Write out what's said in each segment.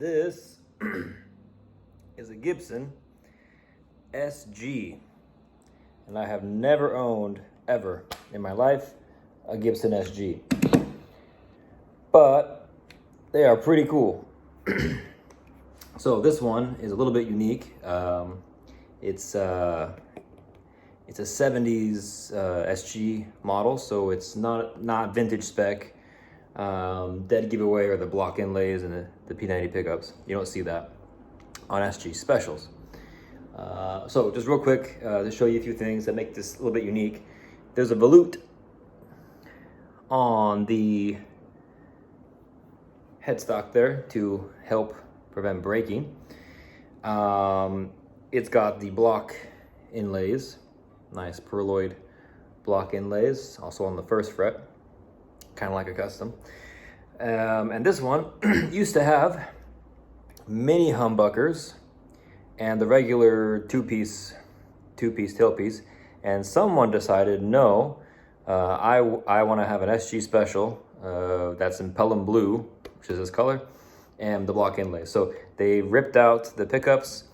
This is a Gibson SG, and I have never owned, ever in my life, a Gibson SG. But they are pretty cool. So this one is a little bit unique. It's a 70s SG model, so it's not vintage spec. Dead giveaway are the block inlays and the P90 pickups. You don't see that on SG specials. So just real quick to show you a few things that make this a little bit unique. There's a volute on the headstock there to help prevent breaking. It's got the block inlays, nice pearloid block inlays, also on the first fret, kind of like a custom. And this one used to have mini humbuckers and the regular two-piece tailpiece, and someone decided, no, I want to have an SG special that's in Pelham blue, which is this color, and the block inlay. So they ripped out the pickups,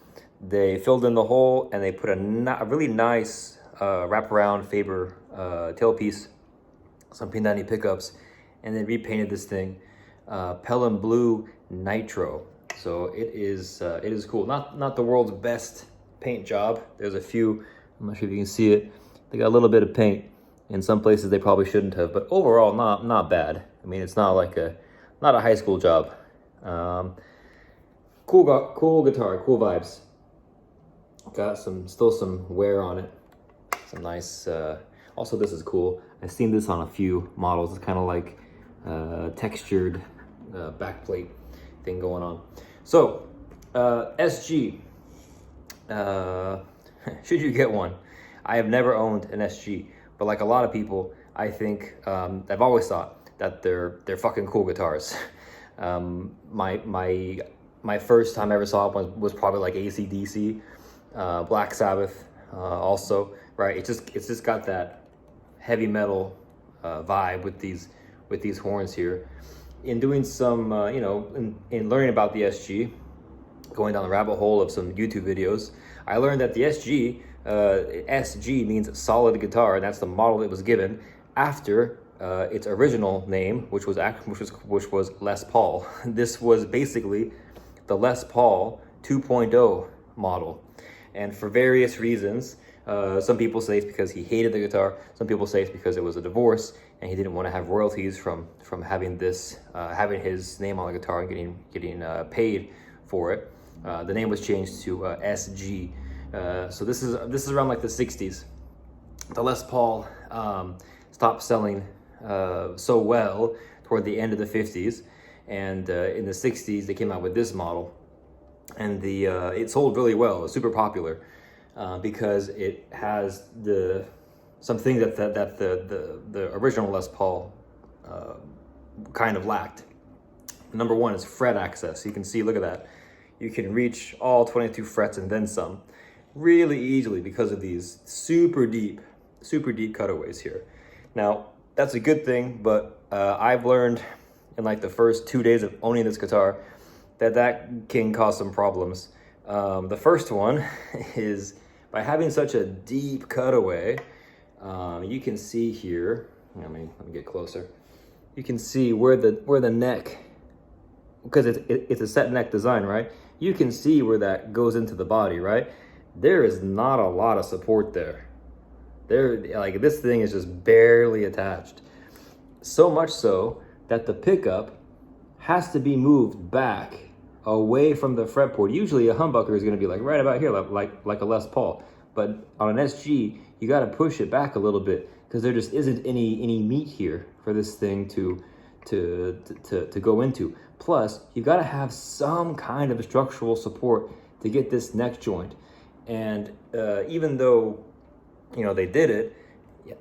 they filled in the hole, and they put a really nice wraparound Faber tailpiece, some P90 pickups, and then repainted this thing Pelham blue nitro. So it is cool. Not the world's best paint job. There's a few, I'm not sure if you can see it. They got a little bit of paint in some places they probably shouldn't have, but overall not bad. I mean, it's not a high school job. Cool guitar, cool vibes. Got still some wear on it. Some nice. Also, this is cool. I've seen this on a few models. It's kind of like textured backplate thing going on. So SG. Should you get one? I have never owned an SG, but like a lot of people, I think I've always thought that they're fucking cool guitars. My first time I ever saw it was probably like AC/DC, Black Sabbath, also, right? It's just got that heavy metal vibe with these horns here. In doing some, in learning about the SG, going down the rabbit hole of some YouTube videos, I learned that the SG means solid guitar, and that's the model it was given after its original name, which was Les Paul. This was basically the Les Paul 2.0 model, and for various reasons, some people say it's because he hated the guitar. Some people say it's because it was a divorce and he didn't want to have royalties from having having his name on the guitar and getting paid for it. The name was changed to SG. So this is around like the 60s. The Les Paul stopped selling so well toward the end of the 50s, and in the 60s they came out with this model, and it sold really well. It was super popular because it has some things that the original Les Paul kind of lacked. Number one is fret access. You can see, look at that. You can reach all 22 frets and then some really easily because of these super deep cutaways here. Now, that's a good thing, but I've learned in like the first 2 days of owning this guitar that can cause some problems. The first one is by having such a deep cutaway, you can see here, let me get closer. You can see where the neck, because it's a set neck design, right? You can see where that goes into the body, right? There is not a lot of support there. Like this thing is just barely attached. So much so that the pickup has to be moved back away from the fretboard. Usually a humbucker is going to be like right about here, like a Les Paul. But on an SG, you got to push it back a little bit because there just isn't any meat here for this thing to go into. Plus, you got to have some kind of structural support to get this neck joint. And even though, they did it,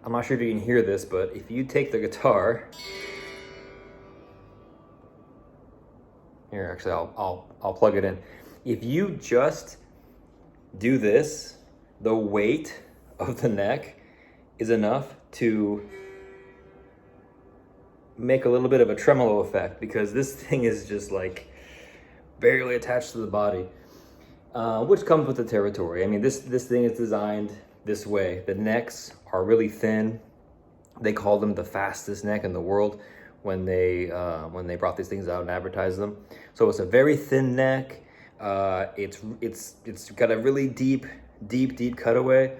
I'm not sure if you can hear this, but if you take the guitar, here, actually, I'll plug it in. If you just do this, the weight of the neck is enough to make a little bit of a tremolo effect, because this thing is just like barely attached to the body, which comes with the territory. I mean, this thing is designed this way. The necks are really thin. They call them the fastest neck in the world when they brought these things out and advertised them. So it's a very thin neck. It's got a really deep cutaway.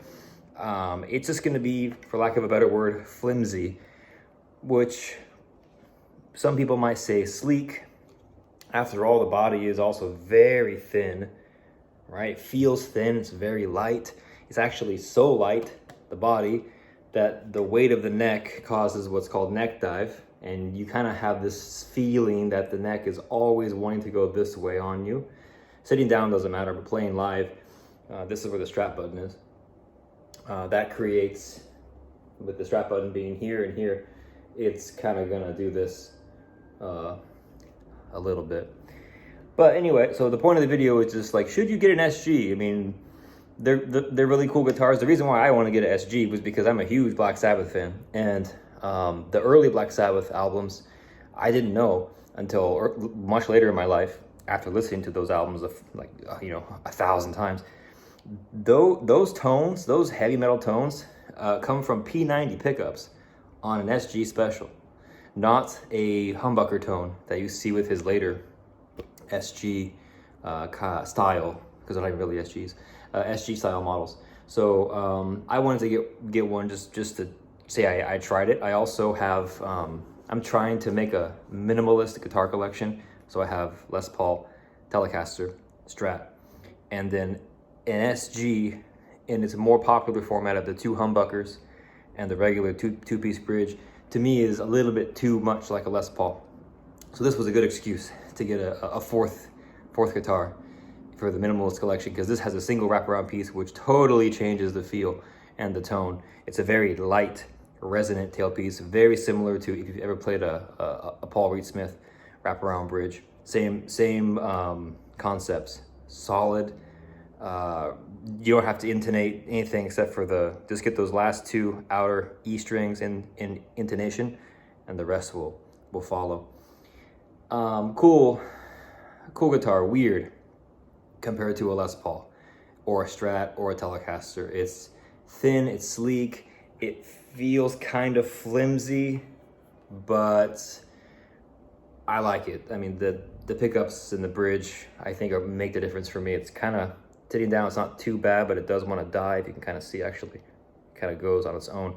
It's just going to be, for lack of a better word, flimsy, which some people might say sleek. After all, the body is also very thin, right? It feels thin. It's very light. It's actually so light, the body, that the weight of the neck causes what's called neck dive. And you kind of have this feeling that the neck is always wanting to go this way on you. Sitting down doesn't matter, but playing live, this is where the strap button is. That creates, with the strap button being here and here, it's kind of gonna do this a little bit. But anyway, so the point of the video is just like, should you get an SG? I mean, they're really cool guitars. The reason why I want to get an SG was because I'm a huge Black Sabbath fan, and the early Black Sabbath albums, I didn't know until much later in my life, after listening to those albums of 1,000 times. Those tones, those heavy metal tones, come from P90 pickups on an SG special, not a humbucker tone that you see with his later SG style, because they're not really SGs, SG style models. So I wanted to get one just to say I tried it. I also have, I'm trying to make a minimalist guitar collection. So I have Les Paul, Telecaster, Strat, and then an SG in its more popular format of the two humbuckers and the regular two-piece bridge, to me is a little bit too much like a Les Paul. So this was a good excuse to get a fourth guitar for the minimalist collection, because this has a single wraparound piece which totally changes the feel and the tone. It's a very light, resonant tailpiece, very similar to if you've ever played a Paul Reed Smith wraparound bridge. Same concepts. Solid. You don't have to intonate anything except for just get those last two outer E strings in intonation, and the rest will follow. Cool guitar. Weird compared to a Les Paul or a Strat or a Telecaster. It's thin, it's sleek, it feels kind of flimsy, but I like it. I mean, the pickups and the bridge, I think, make the difference for me. It's kind of sitting down, it's not too bad, but it does want to dive. You can kind of see, actually, it kind of goes on its own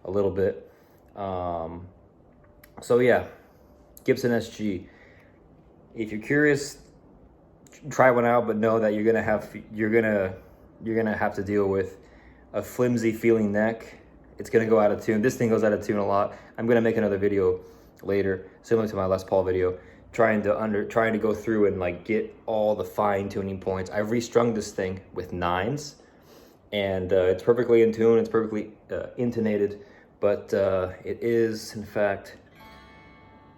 a little bit. So yeah, Gibson SG. If you're curious, try one out, but know that you're gonna have to deal with a flimsy feeling neck. It's gonna go out of tune. This thing goes out of tune a lot. I'm gonna make another video later, similar to my Les Paul video, trying to go through and like get all the fine tuning points. I've restrung this thing with 9s, and it's perfectly in tune. It's perfectly intonated, but it is, in fact,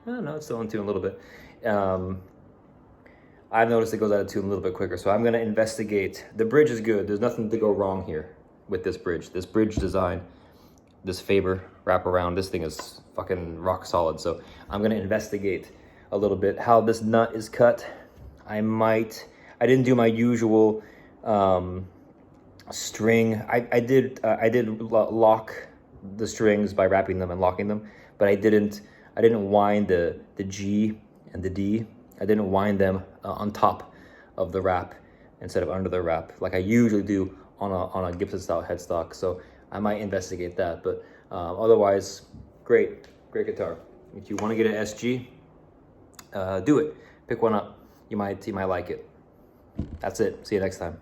I don't know, it's still in tune a little bit. I've noticed it goes out of tune a little bit quicker, so I'm gonna investigate. The bridge is good. There's nothing to go wrong here with this bridge. This bridge design, this Faber wraparound, this thing is fucking rock solid. So I'm gonna investigate a little bit how this nut is cut. I didn't do my usual string. I did lock the strings by wrapping them and locking them, but I didn't wind the G and the D. I didn't wind them on top of the wrap instead of under the wrap like I usually do on a Gibson style headstock. So I might investigate that, but otherwise, great guitar. If you want to get an SG, do it. Pick one up. You might like it. That's it. See you next time.